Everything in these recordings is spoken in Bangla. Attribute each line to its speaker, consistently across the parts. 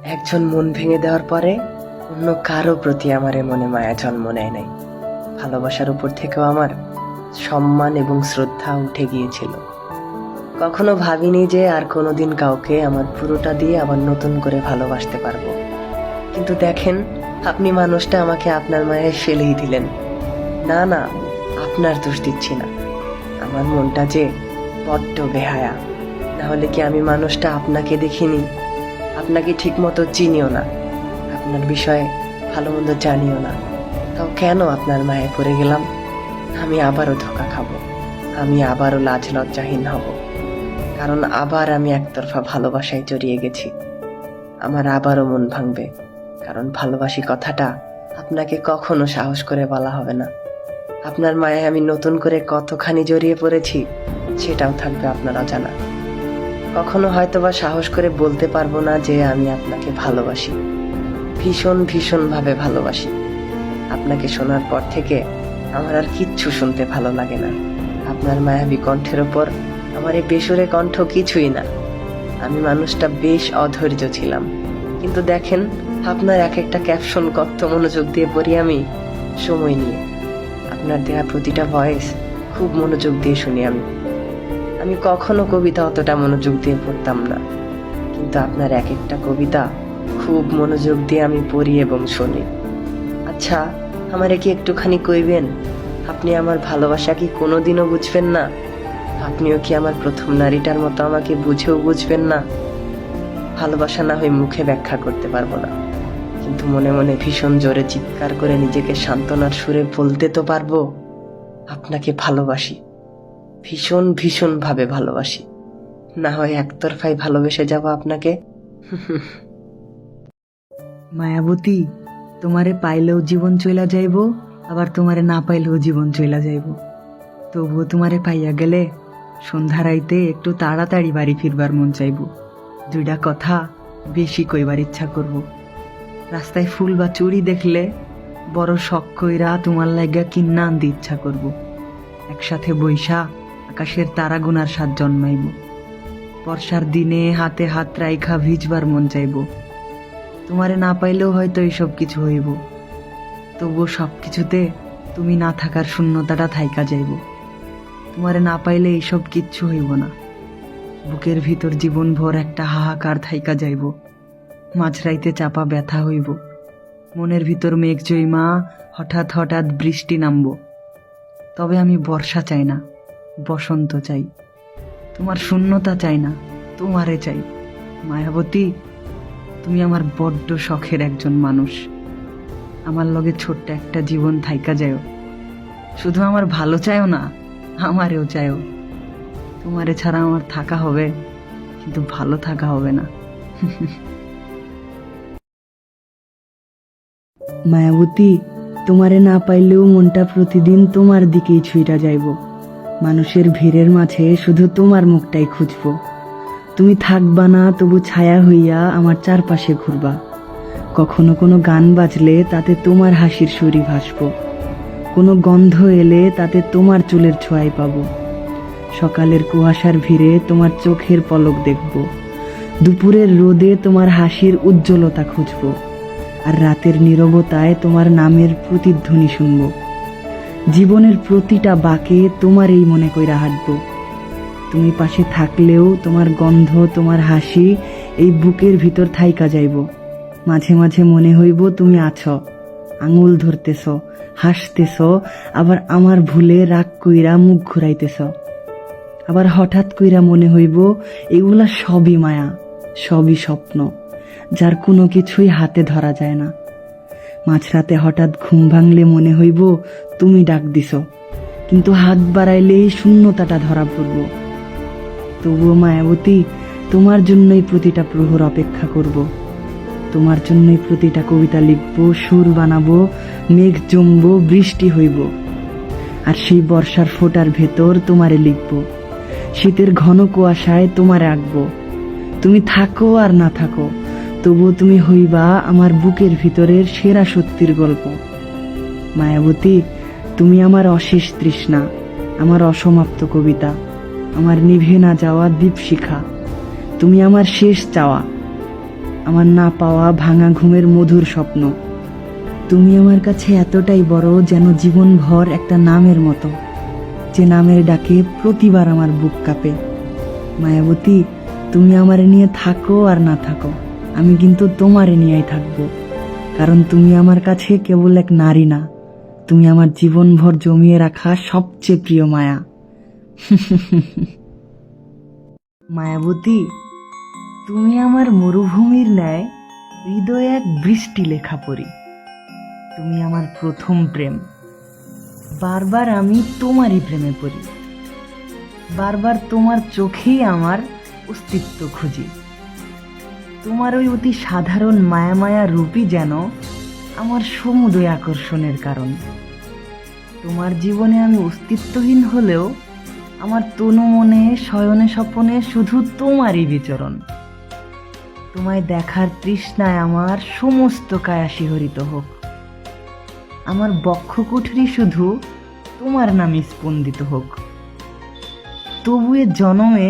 Speaker 1: একজন মন ভেঙে দেওয়ার পরে অন্য কারো প্রতি আমার এ মনে মায়া জন্ম নেয় নাই। ভালোবাসার উপর থেকেও আমার সম্মান এবং শ্রদ্ধা উঠে গিয়েছিল। কখনো ভাবিনি যে আর কোনোদিন কাউকে আমার পুরোটা দিয়ে আবার নতুন করে ভালোবাসতে পারবো। কিন্তু দেখেন, আপনি মানুষটা আমাকে আপনার মায়ায় ফেলেই দিলেন। না না, আপনার দোষ দিচ্ছি না, আমার মনটা যে বড্ড বেহায়া। না হলে কি আমি মানুষটা আপনাকে দেখিনি, আপনাকে ঠিক মতো চিনিও না, আপনার বিষয়ে ভালো মন্দ জানিও না, তাও কেন আপনার মায়ে পড়ে গেলাম? আমি আবারও ধোঁকা খাবো, আমি আবারও লাজ লজ্জাহীন হব, কারণ আবার আমি একতরফা ভালোবাসায় জড়িয়ে গেছি। আমার আবারও মন ভাঙবে, কারণ ভালোবাসি কথাটা আপনাকে কখনো সাহস করে বলা হবে না। আপনার মায়ে আমি নতুন করে কতখানি জড়িয়ে পড়েছি সেটাও থাকবে আপনার অজানা। কখনো হয়তোবা সাহস করে বলতে পারবো না যে আমি আপনাকে ভালোবাসি, ভীষণ ভীষণ ভাবে ভালোবাসি। আপনাকে শোনার পর থেকে আমার আর কিচ্ছু শুনতে ভালো লাগে না। আপনার মায়াবী কণ্ঠের ওপর আমার এই বেসুরে কণ্ঠ কিছুই না। আমি মানুষটা বেশ অধৈর্য ছিলাম, কিন্তু দেখেন, আপনার এক একটা ক্যাপশন কত মনোযোগ দিয়ে পড়ি আমি, সময় নিয়ে। আপনার দেয়া প্রতিটা ভয়েস খুব মনোযোগ দিয়ে শুনি আমি কখনো কবিতা অতটা মনোযোগ দিয়ে পড়তাম না, কিন্তু আপনার এক একটা কবিতা খুব মনোযোগ দিয়ে আমি পড়ি এবং শুনি। আচ্ছা, আমারে কি একটুখানি কইবেন, আপনি আমার ভালোবাসা কি কোনোদিনও বুঝবেন না? আপনিও কি আমার প্রথম নারীটার মতো আমাকে বুঝেও বুঝবেন না? ভালোবাসা না হয় মুখে ব্যাখ্যা করতে পারবো না, কিন্তু মনে মনে ভীষণ জোরে চিৎকার করে নিজেকে সান্ত্বনার সুরে বলতে তো পারবো, আপনাকে ভালোবাসি, ভীষণ ভীষণ ভাবে ভালোবাসি। না হয় একতরফাই ভালোবেসে যাব আপনাকে।
Speaker 2: মায়াবতী, তোমারে পাইলেও জীবন চইলা যাইব, আবার তোমারে না পাইলেও জীবন চইলা যাইব। তবুও তোমারে পাইয়া গেলে সন্ধ্যা রাইতে একটু তাড়াতাড়ি বাড়ি ফিরবার মন চাইব। দুইটা কথা বেশি কইবার ইচ্ছা করব। রাস্তায় ফুল বা চুড়ি দেখলে বড় শখ কইরা তোমার লাগা কিন্না আনতে ইচ্ছা করব। একসাথে বৈশা আকাশের তারা গুনার স্বাদ জন্মাইব। বর্ষার দিনে হাতে হাত রাইখা ভিজবার মন চাইব। তোমারে না পাইলেও হয়তো এইসব কিছু হইব, তবুও সব কিছুতে তুমি না থাকার শূন্যতাটা থাইকা যাইব। তোমারে না পাইলে এইসব কিচ্ছু হইব না, বুকের ভিতর জীবন ভর একটা হাহাকার থাইকা যাইব। মাঝরাইতে চাপা ব্যথা হইব, মনের ভিতর মেঘ জইমা হঠাৎ হঠাৎ বৃষ্টি নামব। তবে আমি বর্ষা চাই না, বসন্ত চাই। তোমার শূন্যতা চাই না, তোমারে চাই। মায়াবতী, তুমি আমার বড্ড শখের একজন মানুষ। আমার লগে ছোট্ট একটা জীবন থাইকা যায়ও। শুধু আমার ভালো চাইও না, আমারেও চাইও। তোমারে ছাড়া আমার থাকা হবে, কিন্তু ভালো থাকা হবে না। মায়াবতী, তোমারে না পাইলেও মনটা প্রতিদিন তোমার দিকেই ছুঁইটা যাইব। মানুষের ভিড়ের মাঝে শুধু তোমার মুখটাই খুঁজব। তুমি থাকবা না, তবু ছায়া হইয়া আমার চারপাশে ঘুরবা। কখনো কোনো গান বাজলে তাতে তোমার হাসির সুরই ভাসব। কোনো গন্ধ এলে তাতে তোমার চুলের ছোঁয়াই পাব। সকালের কুয়াশার ভিড়ে তোমার চোখের পলক দেখব। দুপুরের রোদে তোমার হাসির উজ্জ্বলতা খুঁজব। আর রাতের নীরবতায় তোমার নামের প্রতিধ্বনি শুনব। জীবনের প্রতিটা বাঁকে তোমার এই মনে কইরা হাঁটব। তুমি পাশে থাকলেও তোমার গন্ধ, তোমার হাসি এই বুকের ভিতর থাইকা যাইব। মাঝে মাঝে মনে হইব তুমি আছো, আঙুল ধরতেছ, হাসতেছ, আবার আমার ভুলে রাগ কইরা মুখ ঘুরাইতেছ। আবার হঠাৎ কইরা মনে হইব এগুলা সবই মায়া, সবই স্বপ্ন, যার কোনো কিছুই হাতে ধরা যায় না। মাঝরাতে হঠাৎ ঘুম ভাঙলে মনে হইব তুমি ডাক দিছ, কিন্তু হাত বাড়াইলেই শূন্যতাটা ধরা পড়ব। তবুও মায়াবতী, তোমার জন্যই প্রতিটা প্রহর অপেক্ষা করব। তোমার জন্যই প্রতিটা কবিতা লিখব, সুর বানাবো, মেঘ জমব, বৃষ্টি হইব। আর সেই বর্ষার ফোঁটার ভেতর তোমারে লিখব, শীতের ঘন কুয়াশায় তোমারে আঁকবো। তুমি থাকো আর না থাকো, তবুও তুমি হইবা আমার বুকের ভিতরের সেরা সত্যির গল্প। মায়াবতী, তুমি আমার অশেষ তৃষ্ণা, আমার অসমাপ্ত কবিতা, আমার নিভে না যাওয়া দীপশিখা। তুমি আমার শেষ চাওয়া, আমার না পাওয়া ভাঙা ঘুমের মধুর স্বপ্ন। তুমি আমার কাছে এতটাই বড় যেন জীবনভর একটা নামের মতো, যে নামের ডাকে প্রতিবার আমার বুক কাঁপে। মায়াবতী, তুমি আমারে নিয়ে থাকো আর না থাকো, আমি কিন্তু তোমারে নিয়েই থাকবো। কারণ তুমি আমার কাছে কেবল এক নারী না, তুমি আমার জীবনভর জমিয়ে রাখা সবচেয়ে প্রিয় মায়া। মায়াবতী, তুমি আমার মরুভূমির ন্যায় হৃদয়ে এক বৃষ্টি লেখা পড়ি। তুমি আমার প্রথম প্রেম। বারবার আমি তোমারই প্রেমে পড়ি, বারবার তোমার চোখেই আমার অস্তিত্ব খুঁজি। তোমার ওই অতি সাধারণ মায়া মায়া রূপই যেন আমার সমুদয় আকর্ষণের কারণ। তোমার জীবনে আমি অস্তিত্বহীন হলেও আমার তনু মনে শয়নে স্বপনে শুধু তোমারই বিচরণ। তোমায় দেখার তৃষ্ণায় আমার সমস্ত কায়া শিহরিত হোক। আমার বক্ষকুঠরি শুধু তোমার নামে স্পন্দিত হোক। তবু এ জনমে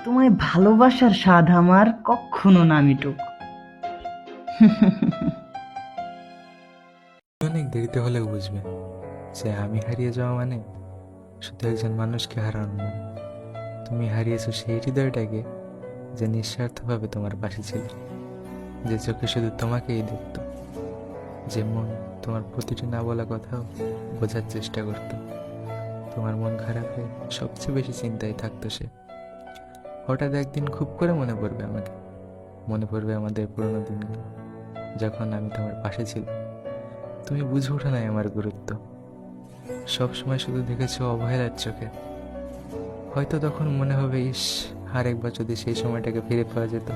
Speaker 2: তোমায় ভালোবাসার স্বাদ আমার কখনো না মিটুক।
Speaker 3: অনেক দেরিতে হলেও বুঝবে যে আমি হারিয়ে যাওয়া মানে শুধু একজন মানুষকে হারানো নয়। তুমি হারিয়েছো সেই হৃদয়টাকে যে নিঃস্বার্থভাবে তোমার পাশে ছিল, যে চোখে শুধু তোমাকেই দেখত, যে মন তোমার প্রতিটি না বলা কথাও বোঝার চেষ্টা করত। তোমার মন খারাপে সবচেয়ে বেশি চিন্তায় থাকতো সে। হঠাৎ একদিন খুব করে মনে পড়বে আমাকে, মনে পড়বে আমাদের পুরোনো দিনগুলো, যখন আমি তোমার পাশে ছিলাম। তুমি বুঝে ওঠো নাই আমার গুরুত্ব, সবসময় শুধু দেখেছো অবহেলার চোখে। হয়তো তখন মনে হবে, ইস, আরেকবার যদি সেই সময়টাকে ফিরে পাওয়া যেত,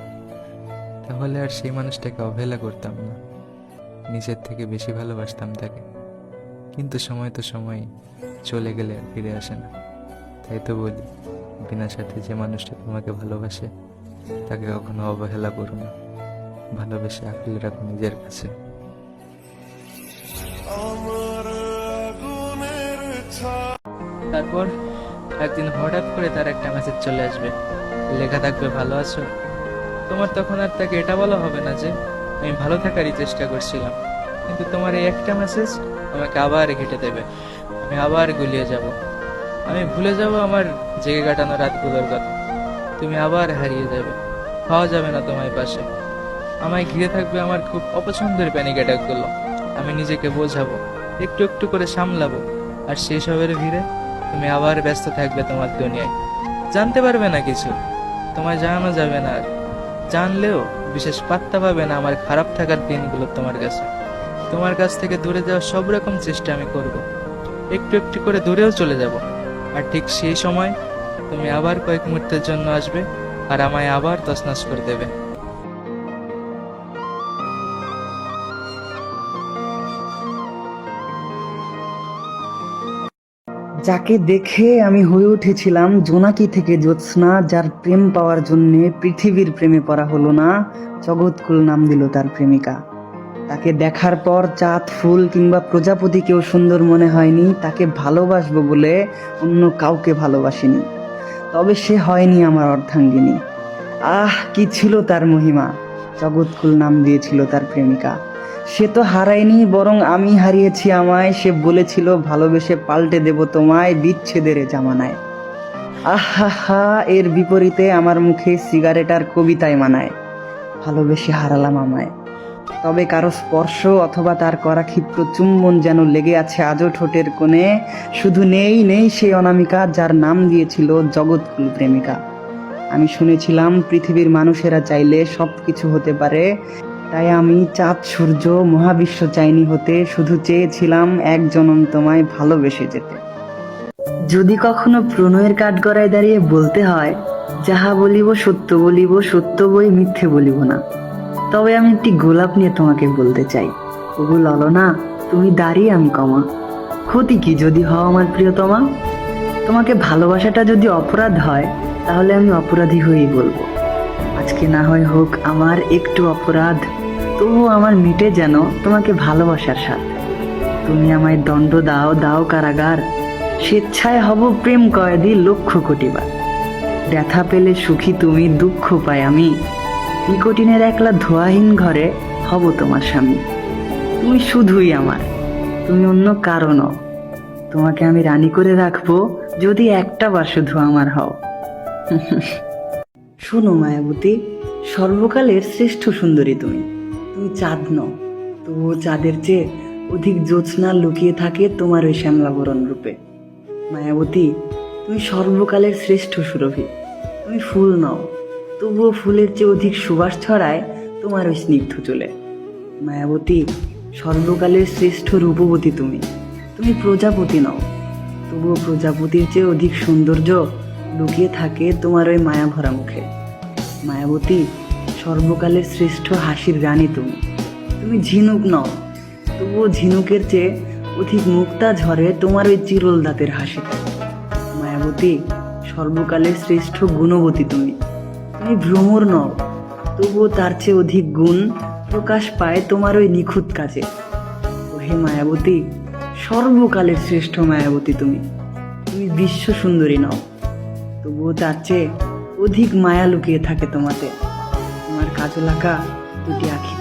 Speaker 3: তাহলে আর সেই মানুষটাকে অবহেলা করতাম না, নিজের থেকে বেশি ভালোবাসতাম তাকে। কিন্তু সময় তো সময়, চলে গেলে আর ফিরে আসে না। তাই তো বলি, বিনা সাথে যে মানুষটা তোমাকে ভালোবাসে তাকে কখনো অবহেলা করো না, ভালোবেসে আঁকড়ে রাখো নিজের কাছে।
Speaker 4: তারপর একদিন হঠাৎ করে তার একটা মেসেজ চলে আসবে, লেখা থাকবে ভালো আছো। তোমার তখন আর তাকে এটা বলা হবে না যে আমি ভালো থাকারই চেষ্টা করছিলাম, কিন্তু তোমার এই একটা মেসেজ আমাকে আবার ঘেঁটে দেবে। আমি আবার গুলিয়ে যাব, আমি ভুলে যাব আমার জেগে কাটানো রাতগুলোর কথা। তুমি আবার হারিয়ে যাবে, পাওয়া যাবে না তোমার পাশে। আমায় ঘিরে থাকবে আমার খুব অপছন্দের প্যানিক অ্যাটাকগুলো। আমি নিজেকে বোঝাবো, একটু একটু করে সামলাবো, আর সেই সবের ভিড়ে তুমি আবার ব্যস্ত থাকবে তোমার দুনিয়ায়। জানতে পারবে না কিছু, তোমায় জানানো যাবে না, আর জানলেও বিশেষ পাত্তা পাবে না আমার খারাপ থাকার দিনগুলো তোমার কাছে। তোমার কাছ থেকে দূরে যাওয়ার সব রকম চেষ্টা আমি করব, একটু একটু করে দূরেও চলে যাব। আর ঠিক সেই সময় তুমি আবার কয়েক মুহূর্তের জন্য আসবে আর আমায় আবার তছনছ করে দেবে।
Speaker 2: যাকে দেখে আমি হয়ে উঠেছিলাম জোনাকি থেকে জ্যোৎস্না, যার প্রেম পাওয়ার জন্য পৃথিবীর প্রেমে পড়া হলো না, জগৎকুল নাম দিল তার প্রেমিকা। তাকে দেখার পর চাঁদ, ফুল কিংবা প্রজাপতিকেও সুন্দর মনে হয়নি, তাকে ভালোবাসবো বলে অন্য কাউকে ভালোবাসিনি। তবে সে হয়নি আমার অর্ধাঙ্গিনী। আহ, কি ছিল তার মহিমা! জগৎকুল নাম দিয়েছিল তার প্রেমিকা। সে তো হারায়নি, বরং আমি হারিয়েছি আমায়। সে বলেছিল, ভালোবেসে পাল্টে দেব তোমায় বিচ্ছেদের এ জামানায়। আহা, এর বিপরীতে আমার মুখে সিগারেট আর কবিতায় মানায়, ভালোবেসে হারালাম আমায়। তবে কারো স্পর্শ অথবা তার করা ক্ষিপ্র চুম্বন যেন লেগে আছে আজও ঠোঁটের কোণে। শুধু নেই সেই অনামিকা যার নাম দিয়েছিল জগৎকুল প্রেমিকা। আমি শুনেছিলাম পৃথিবীর মানুষেরা চাইলে সবকিছু হতে পারে, তাই আমি চাঁদ, সূর্য, মহাবিশ্ব চাইনি হতে, শুধু চেয়েছিলাম এক জনম তোমায় ভালোবেসে যেতে। যদি কখনো প্রণয়ের কাঠগড়ায় দাঁড়িয়ে বলতে হয়, যাহা বলিব সত্য বলিব, সত্য বই মিথ্যে বলিব না, তবে আমি একটি গোলাপ নিয়ে তোমাকে বলতে চাই, ওগো ললনা, তুমি দাঁড়িয়ে আমি কমা। ক্ষতি কি যদি হও আমার প্রিয়তমা? তোমাকে ভালোবাসাটা যদি অপরাধ হয়, তাহলে আমি অপরাধী হয়েই বলবো। আজকে না হয় হোক আমার একটু অপরাধ, তবুও আমার মিটে যেন তোমাকে ভালোবাসার স্বাদ। তুমি আমায় দণ্ড দাও কারাগার, স্বেচ্ছায় হব প্রেম কয়েদি লক্ষ কোটি বার। ব্যথা পেলে সুখী তুমি, দুঃখ পাই আমি, নিকোটিনের একলা ধোয়াহীন ঘরে হব তোমার স্বামী। তুমি শুধুই আমার, তুমি অন্য কারো নও। তোমাকে আমি রানী করে রাখবো যদি একটা বার শুধু আমার হও। শোনো মায়াবতী, সর্বকালের শ্রেষ্ঠ সুন্দরী তুমি। তুমি চাঁদ নও, তবুও চাঁদের চেয়ে অধিক জ্যোৎস্না লুকিয়ে থাকে তোমার ওই শ্যামলাবরণ রূপে। মায়াবতী, তুমি সর্বকালের শ্রেষ্ঠ সুরভি। তুমি ফুল নও, তবুও ফুলের চেয়ে অধিক সুবাস ছড়ায় তোমার ওই স্নিগ্ধ চুলে। মায়াবতী, সর্বকালের শ্রেষ্ঠ রূপবতী তুমি। তুমি প্রজাপতি নও, তবুও প্রজাপতির চেয়ে অধিক সৌন্দর্য লুকিয়ে থাকে তোমার ওই মায়া ভরা মুখে। মায়াবতী, সর্বকালের শ্রেষ্ঠ হাসির রানী তুমি। তুমি ঝিনুক নও, তবুও ঝিনুকের চেয়ে অধিক মুক্তা ঝরে তোমার ওই চিরল দাঁতের হাসিতে। মায়াবতী, সর্বকালের শ্রেষ্ঠ গুণবতী তুমি। তুমি ভ্রমর নও, তবুও তার চেয়ে অধিক গুণ প্রকাশ পায় তোমার ওই নিখুঁত কাজে। ও হে মায়াবতী, সর্বকালের শ্রেষ্ঠ মায়াবতী তুমি। তুমি বিশ্ব সুন্দরী নও, তবুও তার চেয়ে অধিক মায়া লুকিয়ে থাকে তোমাতে। তোমার কাজল আঁকা দুটি আঁখি